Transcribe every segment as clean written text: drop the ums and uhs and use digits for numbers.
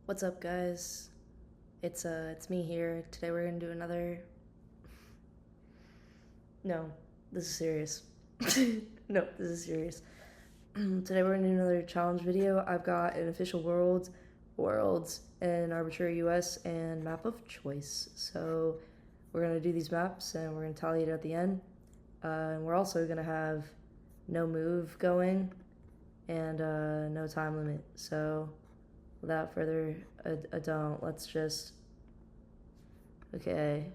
What's up, guys? It's me here. Today we're gonna do another. No, this is serious. No, this is serious. Today we're gonna do another challenge video. I've got an official worlds, an arbitrary US, and map of choice. So we're gonna do these maps and we're gonna tally it at the end. And we're also gonna have no move going and no time limit. So without further ado, let's just. Okay,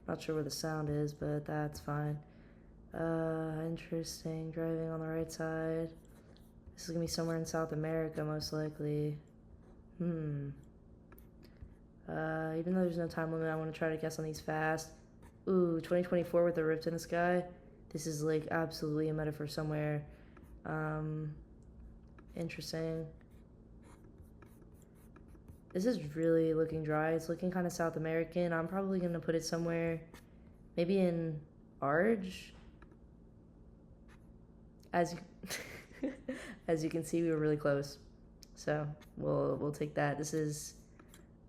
not sure where the sound is, but that's fine. Interesting. Driving on the right side. This is gonna be somewhere in South America, most likely. Even though there's no time limit, I want to try to guess on these fast. Ooh, 2024 with a rift in the sky. This is like absolutely a metaphor somewhere. Interesting. This is really looking dry. It's looking kind of South American. I'm probably gonna put it somewhere, maybe in Arge. As you, as you can see, we were really close. So we'll take that. This is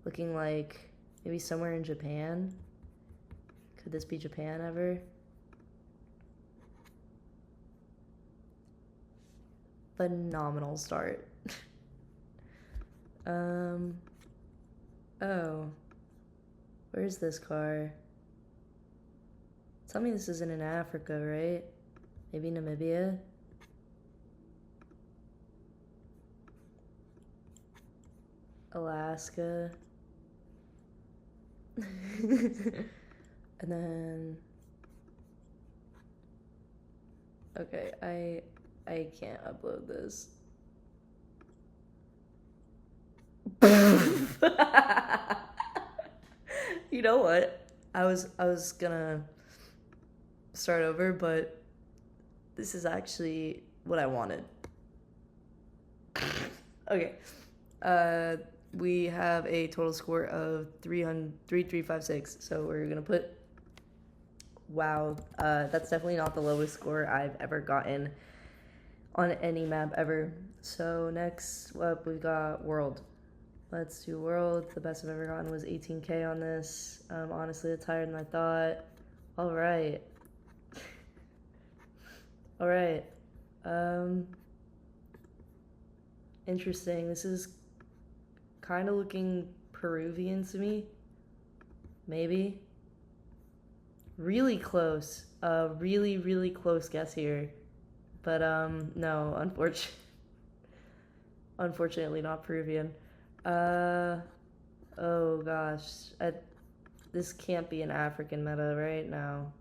looking like maybe somewhere in Japan. Could this be Japan ever? Phenomenal start. Oh. Where's this car? Tell me this isn't in Africa, right? Maybe Namibia? Alaska? And then... Okay, I can't upload this. You know what? I was gonna start over, but this is actually what I wanted. Okay. We have a total score of 3,356. So we're gonna put. Wow, that's definitely not the lowest score I've ever gotten on any map ever. So next up, we've got World. Let's do World. The best I've ever gotten was 18K on this. Honestly, it's higher than I thought. All right. All right. Interesting. This is kind of looking Peruvian to me. Maybe. Really close. Really, really close guess here. But, no, unfortunately not Peruvian. Oh gosh. This can't be an African meta right now.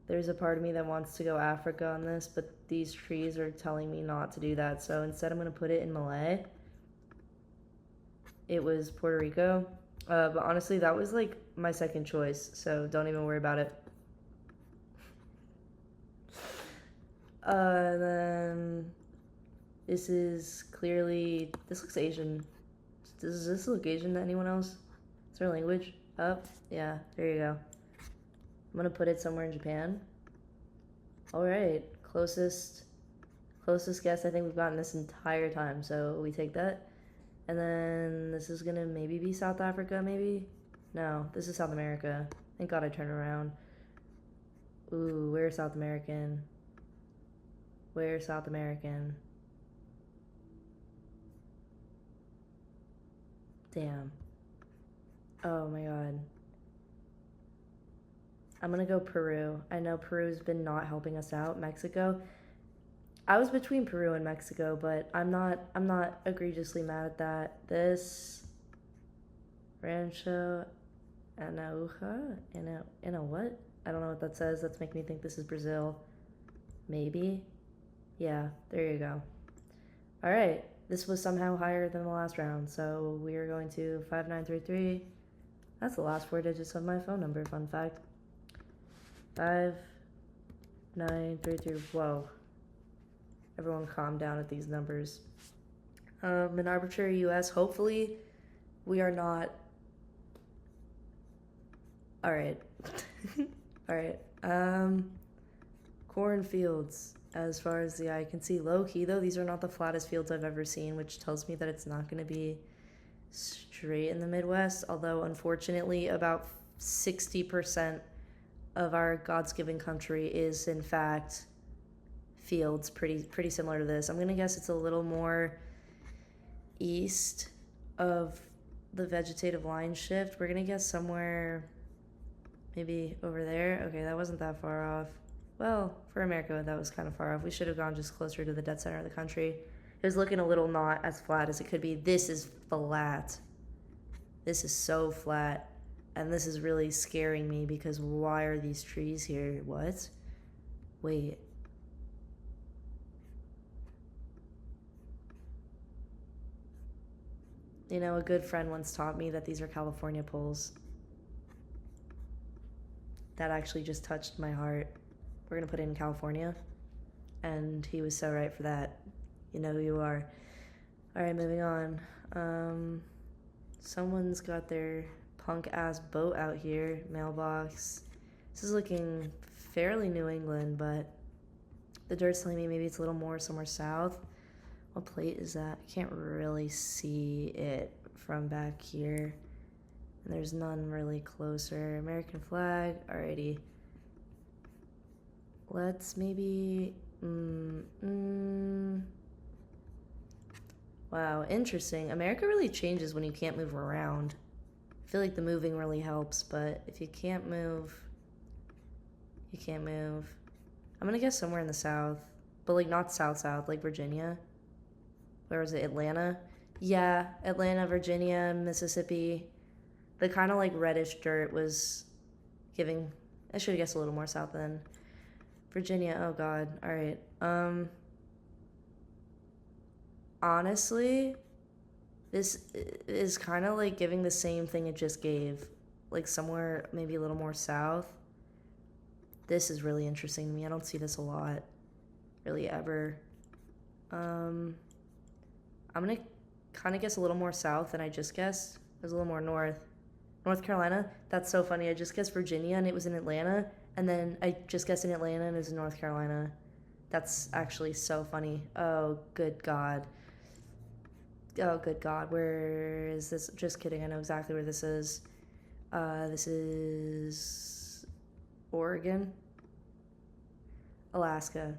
There's a part of me that wants to go Africa on this, but these trees are telling me not to do that. So instead I'm going to put it in Malay. It was Puerto Rico. But honestly, that was like my second choice, so don't even worry about it. Then this is clearly, this looks Asian. Does this look Asian to anyone else? Is there a language? Oh, yeah, there you go. I'm gonna put it somewhere in Japan. All right, closest guess I think we've gotten this entire time, so we take that. And then this is gonna maybe be South Africa, maybe? No, this is South America. Thank God I turned around. Ooh, where's South American? Where's South American? Damn. Oh my God. I'm gonna go Peru. I know Peru's been not helping us out. Mexico. I was between Peru and Mexico, but I'm not egregiously mad at that. This Rancho Anauja? In a what? I don't know what that says. That's making me think this is Brazil. Maybe? Yeah, there you go. Alright, this was somehow higher than the last round, so we are going to 5933. That's the last four digits of my phone number, fun fact. 5933. Whoa. Everyone calm down at these numbers. An arbitrary US. Hopefully, we are not. Alright. Alright. Cornfields. as far as the eye can see. Low key though, these are not the flattest fields I've ever seen, which tells me that it's not going to be straight in the Midwest, although unfortunately about 60% of our God's given country is in fact fields, pretty similar to this. I'm going to guess it's a little more east of the vegetative line shift. We're going to guess somewhere maybe over there. Okay, that wasn't that far off. Well, for America, that was kind of far off. We should have gone just closer to the dead center of the country. It was looking a little not as flat as it could be. This is flat. This is so flat. And this is really scaring me because why are these trees here? What? Wait. You know, a good friend once taught me that these are California poles. That actually just touched my heart. We're going to put it in California. And he was so right for that. You know who you are. All right, moving on. Someone's got their punk-ass boat out here. Mailbox. This is looking fairly New England, but the dirt's telling me maybe it's a little more somewhere south. What plate is that? I can't really see it from back here. And there's none really closer. American flag. Alrighty. Let's maybe... Wow, interesting. America really changes when you can't move around. I feel like the moving really helps, but if you can't move, you can't move. I'm gonna guess somewhere in the south, but like not south, like Virginia. Where was it? Atlanta? Yeah, Atlanta, Virginia, Mississippi. The kind of like reddish dirt was giving... I should have guessed a little more south then. Virginia, oh god. Alright. Honestly, this is kind of like giving the same thing it just gave. Like somewhere maybe a little more south. This is really interesting to me. I don't see this a lot. Really ever. I'm gonna kind of guess a little more south than I just guessed. It was a little more north. North Carolina? That's so funny. I just guessed Virginia and it was in Atlanta. And then I just guessed in Atlanta and it was in North Carolina. That's actually so funny. Oh, good God. Oh, good God. Where is this? Just kidding. I know exactly where this is. This is Oregon. Alaska.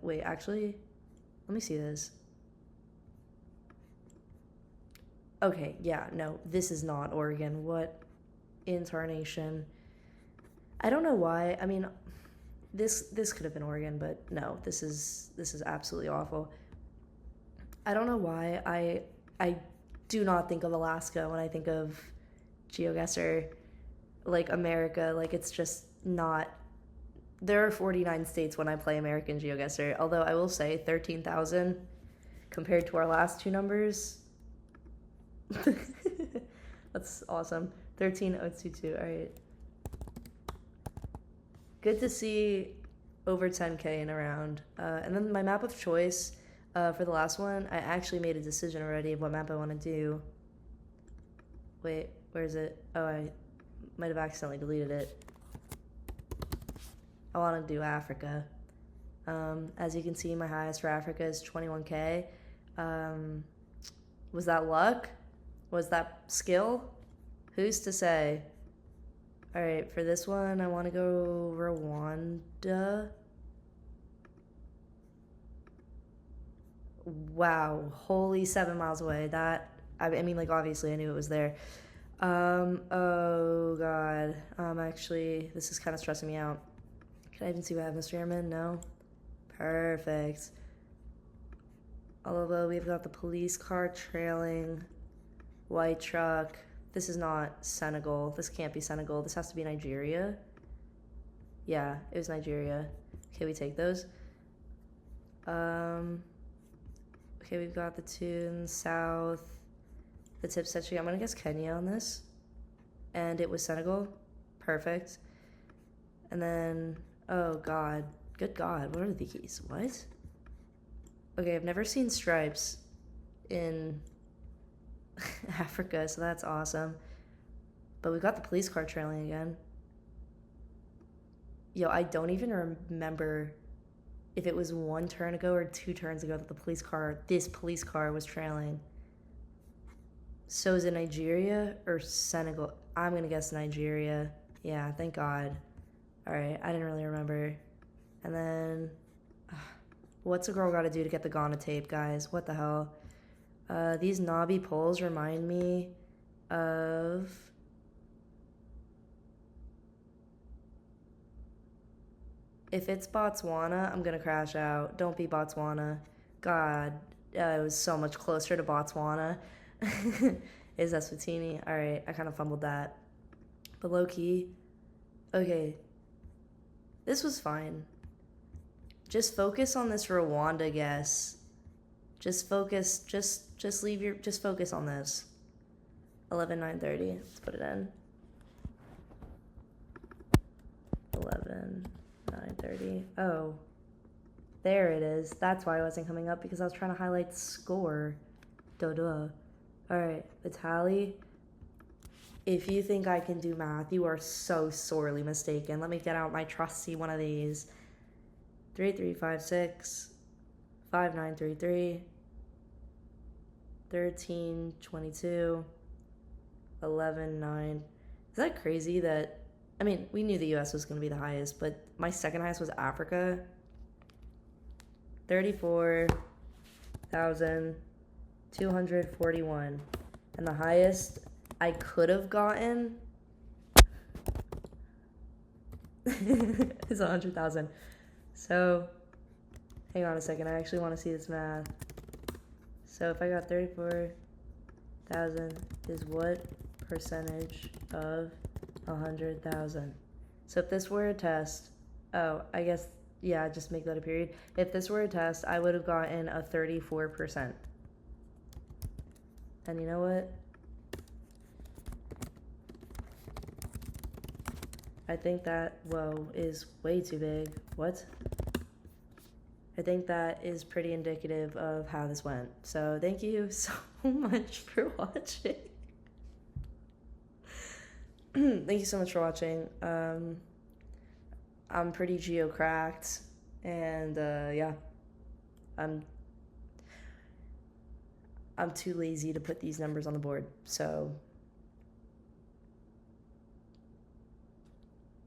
Wait, actually, let me see this. Okay, yeah, no, this is not Oregon. What in tarnation? I don't know why. I mean, this could have been Oregon, but no, this is absolutely awful. I don't know why I do not think of Alaska when I think of GeoGuessr, like America. Like it's just not. There are 49 states when I play American GeoGuessr. Although I will say 13,000 compared to our last two numbers. That's awesome. 13022. All right. Good to see over 10K in a round. And then my map of choice for the last one, I actually made a decision already of what map I want to do. Wait, where is it? Oh, I might have accidentally deleted it. I want to do Africa. As you can see, my highest for Africa is 21K. Was that luck? Was that skill? Who's to say? All right, for this one, I want to go Rwanda. Wow, holy 7 miles away. That, I mean, like, obviously I knew it was there. Oh, God. Actually, this is kind of stressing me out. Can I even see what atmosphere I'm in? No? Perfect. Although we've got the police car trailing, white truck. This is not Senegal. This can't be Senegal. This has to be Nigeria. Yeah, it was Nigeria. Okay, we take those. Okay, we've got the two in the south. The tip set. I'm gonna guess Kenya on this. And it was Senegal. Perfect. And then, oh God. Good God, what are these? What? Okay, I've never seen stripes in Africa, so that's awesome. But we got the police car trailing again. Yo, I don't even remember if it was 1 turn ago or 2 turns ago that this police car was trailing. So is it Nigeria or Senegal? I'm gonna guess Nigeria. Yeah, thank God. Alright, I didn't really remember. And then, what's a girl gotta do to get the Ghana tape, guys? What the hell? These knobby poles remind me of... If it's Botswana, I'm gonna crash out. Don't be Botswana. God, it was so much closer to Botswana. Is Eswatini? Alright, I kind of fumbled that. But low key, okay, this was fine. Just focus on this Rwanda guess. Just focus, just focus on this. 11,930, let's put it in. 11,930, oh. There it is, that's why it wasn't coming up, because I was trying to highlight score. Duh. Alright, Vitaly, if you think I can do math, you are so sorely mistaken. Let me get out my trusty one of these. 3356, 5933, 1322, 119. Is that crazy that, I mean, we knew the US was going to be the highest, but my second highest was Africa. 34,241. And the highest I could have gotten is 100,000. So, hang on a second. I actually want to see this math. So, if I got 34,000 is what percentage of 100,000? So, if this were a test, oh, I guess, yeah, just make that a period. If this were a test, I would have gotten a 34%. And you know what? I think that, whoa, is way too big. What? I think that is pretty indicative of how this went. So thank you so much for watching. Thank you so much for watching. I'm pretty geo-cracked, and yeah, I'm too lazy to put these numbers on the board, so